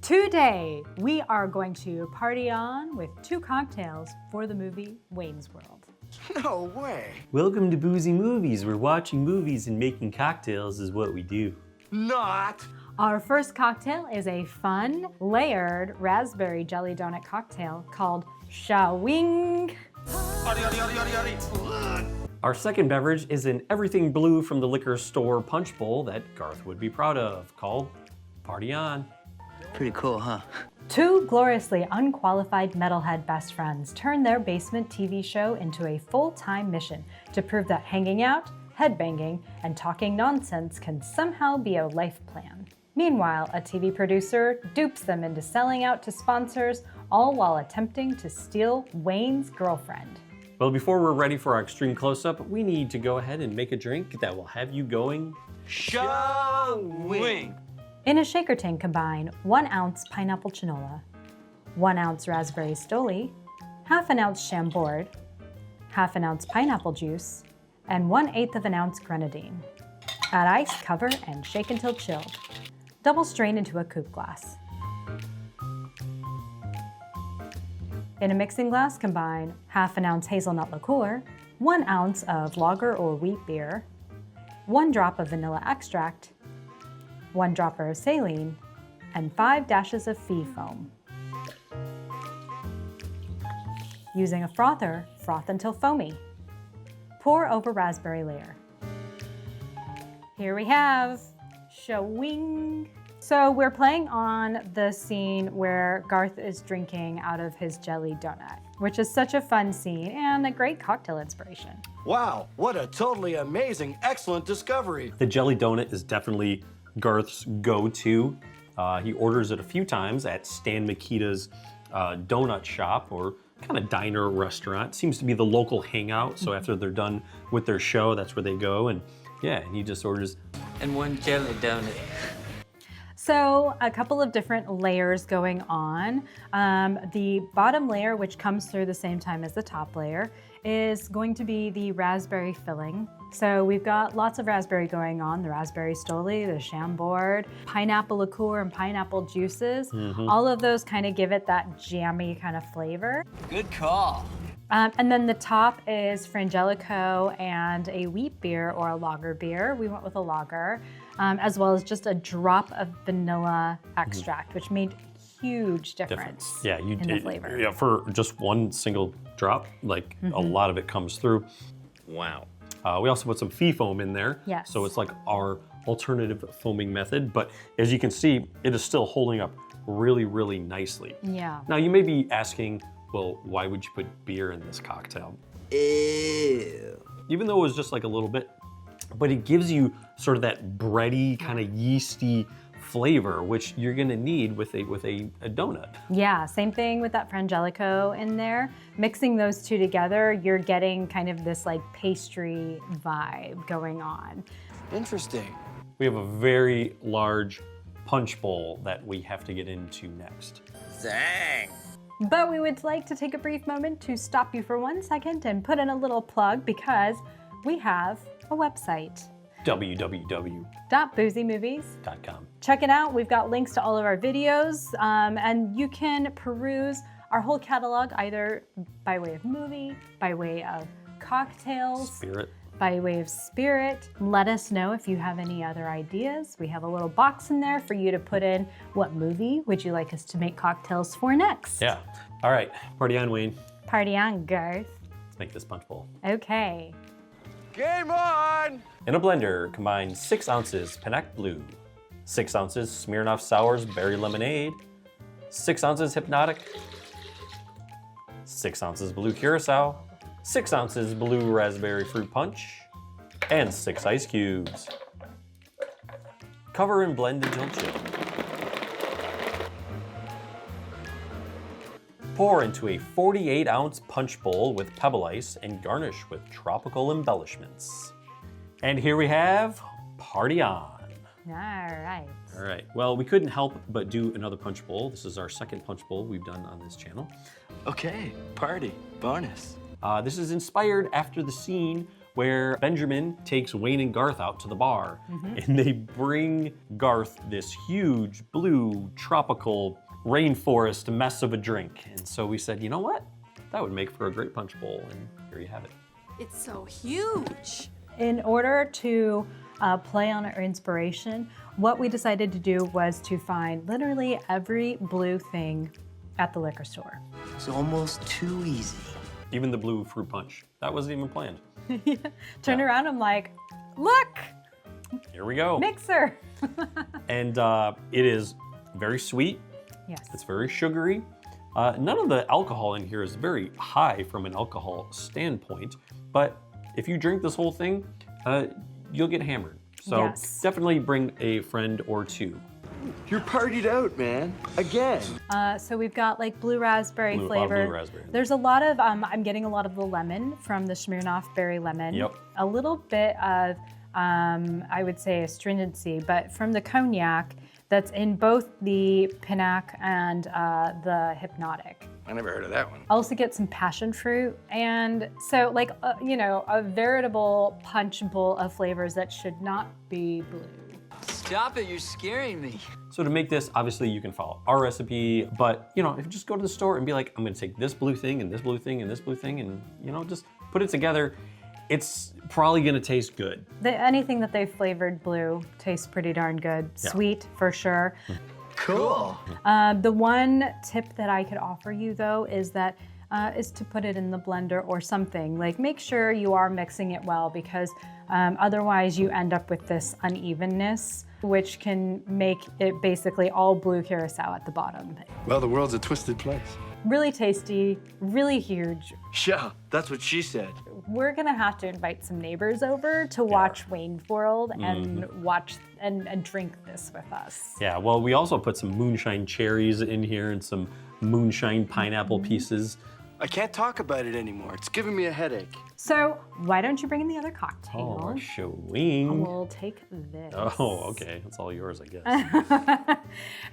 Today, we are going to party on with 2 cocktails for the movie Wayne's World. No way. Welcome to Boozy Movies, where watching movies and making cocktails is what we do. Not. Our first cocktail is a fun, layered raspberry jelly donut cocktail called Schaaaawing. Our second beverage is an everything blue from the liquor store punch bowl that Garth would be proud of, called Party On. Pretty cool, huh? 2 gloriously unqualified metalhead best friends turn their basement TV show into a full-time mission to prove that hanging out, headbanging, and talking nonsense can somehow be a life plan. Meanwhile, a TV producer dupes them into selling out to sponsors, all while attempting to steal Wayne's girlfriend. Well, before we're ready for our extreme close-up, we need to go ahead and make a drink that will have you going Shaaawing. In a shaker tin, combine 1 ounce Pineapple Chinola, 1 ounce Raspberry Stoli, ½ an ounce Chambord, ½ an ounce pineapple juice, and 1/8 of an ounce Grenadine. Add ice, cover, and shake until chilled. Double strain into a coupe glass. In a mixing glass, combine ½ an ounce Hazelnut Liqueur, 1 ounce of lager or wheat beer, 1 drop of vanilla extract, 1 dropper of saline, and 5 dashes of fee foam. Using a frother, froth until foamy. Pour over raspberry layer. Here we have Schaaaawing. So we're playing on the scene where Garth is drinking out of his jelly donut, which is such a fun scene and a great cocktail inspiration. Wow, what a totally amazing, excellent discovery. The jelly donut is definitely Garth's go-to. He orders it a few times at Stan Mikita's donut shop, or kind of diner restaurant. Seems to be the local hangout, so after they're done with their show, that's where they go, and yeah, and he just orders. And 1 jelly donut. So a couple of different layers going on. The bottom layer, which comes through the same time as the top layer, is going to be the raspberry filling. So we've got lots of raspberry going on, the Raspberry Stoli, the Chambord, pineapple liqueur, and pineapple juices. All of those kind of give it that jammy kind of flavor. Good call. And then the top is Frangelico and a wheat beer or a lager beer. We went with a lager, as well as just a drop of vanilla extract, which made huge difference Yeah, in the flavor. Yeah, for just 1 single drop, like a lot of it comes through. Wow. We also put some fee foam in there. Yes. So it's like our alternative foaming method, but as you can see, it is still holding up really, really nicely. Yeah. Now you may be asking, well, why would you put beer in this cocktail? Ew. Even though it was just like a little bit, but it gives you sort of that bready, kind of yeasty flavor, which you're gonna need with a donut. Yeah, same thing with that Frangelico in there. Mixing those 2 together, you're getting kind of this like pastry vibe going on. Interesting. We have a very large punch bowl that we have to get into next. Zang. But we would like to take a brief moment to stop you for 1 second and put in a little plug because we have a website. www.boozymovies.com. Check it out. We've got links to all of our videos, and you can peruse our whole catalog either by way of movie, by way of cocktails, Spirit. by way of spirit. Let us know if you have any other ideas. We have a little box in there for you to put in what movie would you like us to make cocktails for next. Yeah. All right, party on, Wayne. Party on, Garth. Let's make this punch bowl. Okay. Game on! In a blender, combine 6 ounces Pinaq Blue, 6 ounces Smirnoff Sours Berry Lemonade, 6 ounces Hypnotic, 6 ounces Blue Curacao, 6 ounces Blue Raspberry Fruit Punch, and 6 ice cubes. Cover and blend until chilled. Pour into a 48-ounce punch bowl with pebble ice and garnish with tropical embellishments. And here we have Party On. All right. All right, well, we couldn't help but do another punch bowl. This is our second punch bowl we've done on this channel. Okay, party, bonus. This is inspired after the scene where Benjamin takes Wayne and Garth out to the bar, and they bring Garth this huge blue tropical rainforest mess of a drink. And so we said, you know what? That would make for a great punch bowl, and here you have it. It's so huge. In order to play on our inspiration, what we decided to do was to find literally every blue thing at the liquor store. It's almost too easy. Even the blue fruit punch. That wasn't even planned. Turn around, I'm like, look, Here we go. mixer. And it is very sweet. Yes. It's very sugary. None of the alcohol in here is very high from an alcohol standpoint, but if you drink this whole thing, you'll get hammered. So Yes. definitely bring a friend or two. You're partied out, man. Again. So we've got like blue raspberry flavor. Blue raspberry. There's a lot of, I'm getting a lot of the lemon from the Smirnoff berry lemon. Yep. A little bit of, I would say astringency, but from the cognac that's in both the Pinaq and the Hypnotic. I never heard of that one. I also get some passion fruit, and so like, you know, a veritable punch bowl of flavors that should not be blue. Stop it, you're scaring me. So to make this, obviously you can follow our recipe, but you know, if you just go to the store and be like, I'm gonna take this blue thing and this blue thing and this blue thing and you know, just put it together, it's probably gonna taste good. Anything that they've flavored blue tastes pretty darn good. Yeah. Sweet for sure. Cool. The one tip that I could offer you though is that is to put it in the blender or something. Like make sure you are mixing it well, because otherwise you end up with this unevenness, which can make it basically all blue curacao at the bottom. Well, the world's a twisted place. Really tasty, really huge. Yeah, that's what she said. We're gonna have to invite some neighbors over to watch Wayne's World and watch and drink this with us. Yeah, well, we also put some moonshine cherries in here and some moonshine pineapple pieces. I can't talk about it anymore. It's giving me a headache. So why don't you bring in the other cocktail? Oh, Shaaawing. We'll take this. Oh, okay, that's all yours, I guess.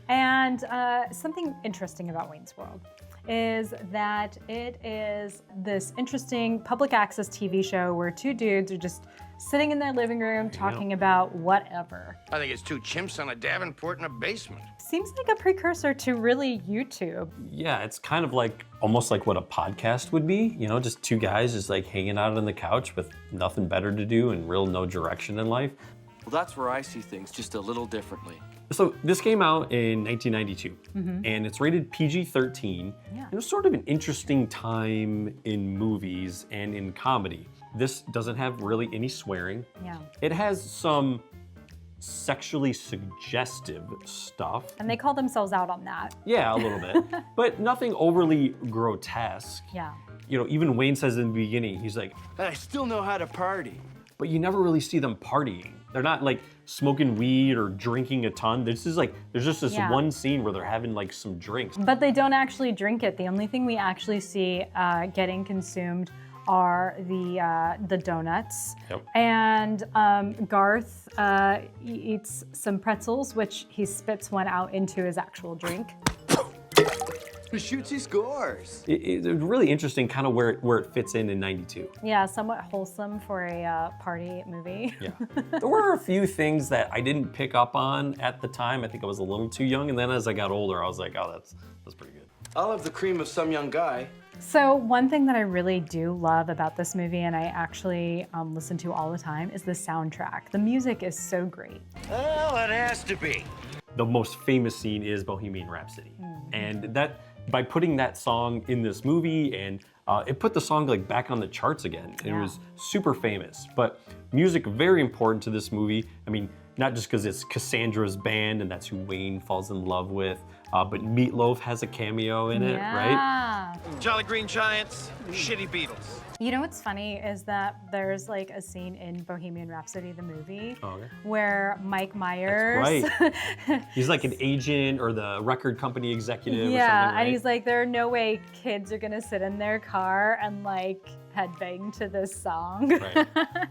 And something interesting about Wayne's World is that it is this interesting public access TV show where two dudes are just sitting in their living room talking about whatever. I think it's two chimps on a Davenport in a basement. Seems like a precursor to really YouTube. Yeah, it's kind of like, almost like what a podcast would be, you know, just two guys just like hanging out on the couch with nothing better to do and real no direction in life. Well, that's where I see things, just a little differently. So this came out in 1992, and it's rated PG-13. Yeah. It was sort of an interesting time in movies and in comedy. This doesn't have really any swearing. Yeah. It has some sexually suggestive stuff. And they call themselves out on that. Yeah, a little bit, but nothing overly grotesque. Yeah. You know, even Wayne says in the beginning, he's like, And I still know how to party. but you never really see them partying. They're not like smoking weed or drinking a ton. This is like, there's just this Yeah. one scene where they're having like some drinks. But they don't actually drink it. The only thing we actually see getting consumed are the donuts. Yep. And Garth eats some pretzels, which he spits one out into his actual drink. He shoots, he scores. It's really interesting kind of where it fits in 92. Yeah, somewhat wholesome for a party movie. Yeah. There were a few things that I didn't pick up on at the time. I think I was a little too young. And then as I got older, I was like, oh, that's pretty good. I'll have the cream of some young guy. So one thing that I really do love about this movie, and I actually listen to all the time, is the soundtrack. The music is so great. Well, it has to be. The most famous scene is Bohemian Rhapsody. And that, by putting that song in this movie, and it put the song like back on the charts again. It Yeah. was super famous. But music, very important to this movie. I mean, not just because it's Cassandra's band and that's who Wayne falls in love with, but Meatloaf has a cameo in it, right? Yeah. Jolly Green Giants, shitty Beatles. You know what's funny is that there's like a scene in Bohemian Rhapsody, the movie, Oh, okay. where Mike Myers. Right. He's like an agent or the record company executive or something, Yeah, right? and he's like, there are no way kids are gonna sit in their car and like headbang to this song. Right.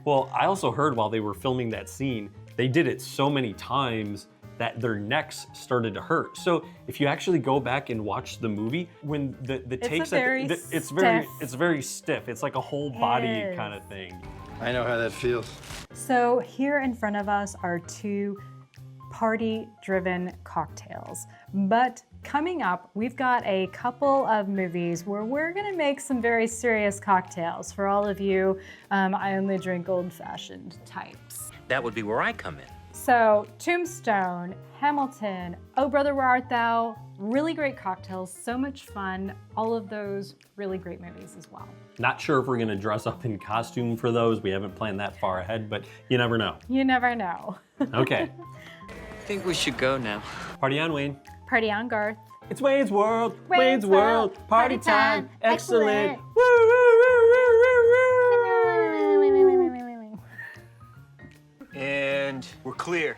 Well, I also heard while they were filming that scene, they did it so many times that their necks started to hurt. So if you actually go back and watch the movie, when the takes, very it's stiff. very stiff. It's like a whole body is. kind of thing. I know how that feels. So here in front of us are two party-driven cocktails. But coming up, we've got a couple of movies where we're gonna make some very serious cocktails for all of you I only drink old-fashioned types. That would be where I come in. So Tombstone, Hamilton, Oh Brother Where Art Thou, really great cocktails, so much fun, all of those really great movies as well. Not sure if we're gonna dress up in costume for those. We haven't planned that far ahead, but you never know. You never know. Okay, I think we should go now. party on, Wayne. Party on, Garth. It's Wayne's World, Wayne's World, party time, excellent. Woo, woo, woo, woo, woo, woo. And we're clear.